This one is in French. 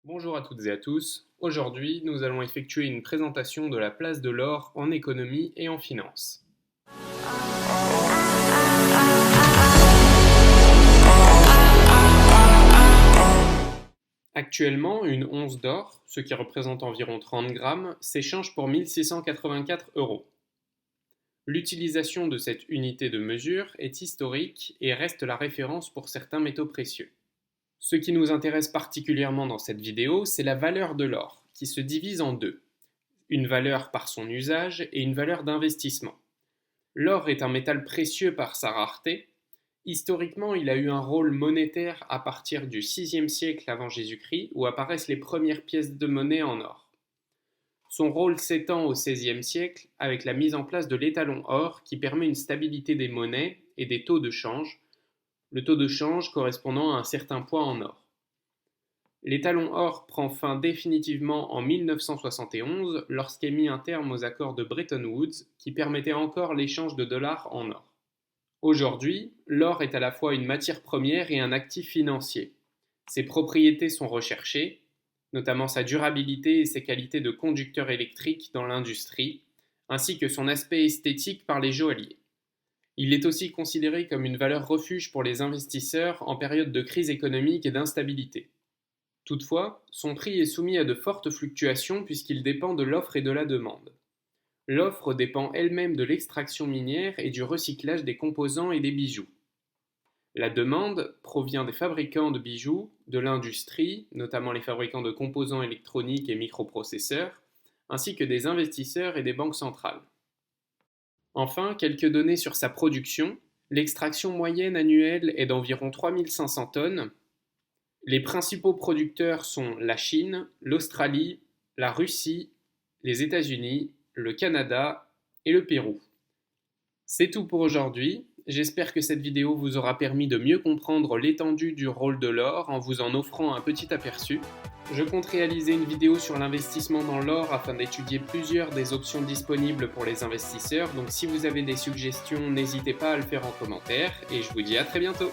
Bonjour à toutes et à tous. Aujourd'hui, nous allons effectuer une présentation de la place de l'or en économie et en finance. Actuellement, une once d'or, ce qui représente environ 30 grammes, s'échange pour 1684 euros. L'utilisation de cette unité de mesure est historique et reste la référence pour certains métaux précieux. Ce qui nous intéresse particulièrement dans cette vidéo, c'est la valeur de l'or, qui se divise en deux. Une valeur par son usage et une valeur d'investissement. L'or est un métal précieux par sa rareté. Historiquement, il a eu un rôle monétaire à partir du VIe siècle avant Jésus-Christ, où apparaissent les premières pièces de monnaie en or. Son rôle s'étend au XVIe siècle avec la mise en place de l'étalon or qui permet une stabilité des monnaies et des taux de change, le taux de change correspondant à un certain poids en or. L'étalon or prend fin définitivement en 1971 lorsqu'est mis un terme aux accords de Bretton Woods qui permettaient encore l'échange de dollars en or. Aujourd'hui, l'or est à la fois une matière première et un actif financier. Ses propriétés sont recherchées, notamment sa durabilité et ses qualités de conducteur électrique dans l'industrie, ainsi que son aspect esthétique par les joailliers. Il est aussi considéré comme une valeur refuge pour les investisseurs en période de crise économique et d'instabilité. Toutefois, son prix est soumis à de fortes fluctuations puisqu'il dépend de l'offre et de la demande. L'offre dépend elle-même de l'extraction minière et du recyclage des composants et des bijoux. La demande provient des fabricants de bijoux, de l'industrie, notamment les fabricants de composants électroniques et microprocesseurs, ainsi que des investisseurs et des banques centrales. Enfin, quelques données sur sa production. L'extraction moyenne annuelle est d'environ 3500 tonnes. Les principaux producteurs sont la Chine, l'Australie, la Russie, les États-Unis, le Canada et le Pérou. C'est tout pour aujourd'hui. J'espère que cette vidéo vous aura permis de mieux comprendre l'étendue du rôle de l'or en vous en offrant un petit aperçu. Je compte réaliser une vidéo sur l'investissement dans l'or afin d'étudier plusieurs des options disponibles pour les investisseurs, donc si vous avez des suggestions, n'hésitez pas à le faire en commentaire et je vous dis à très bientôt.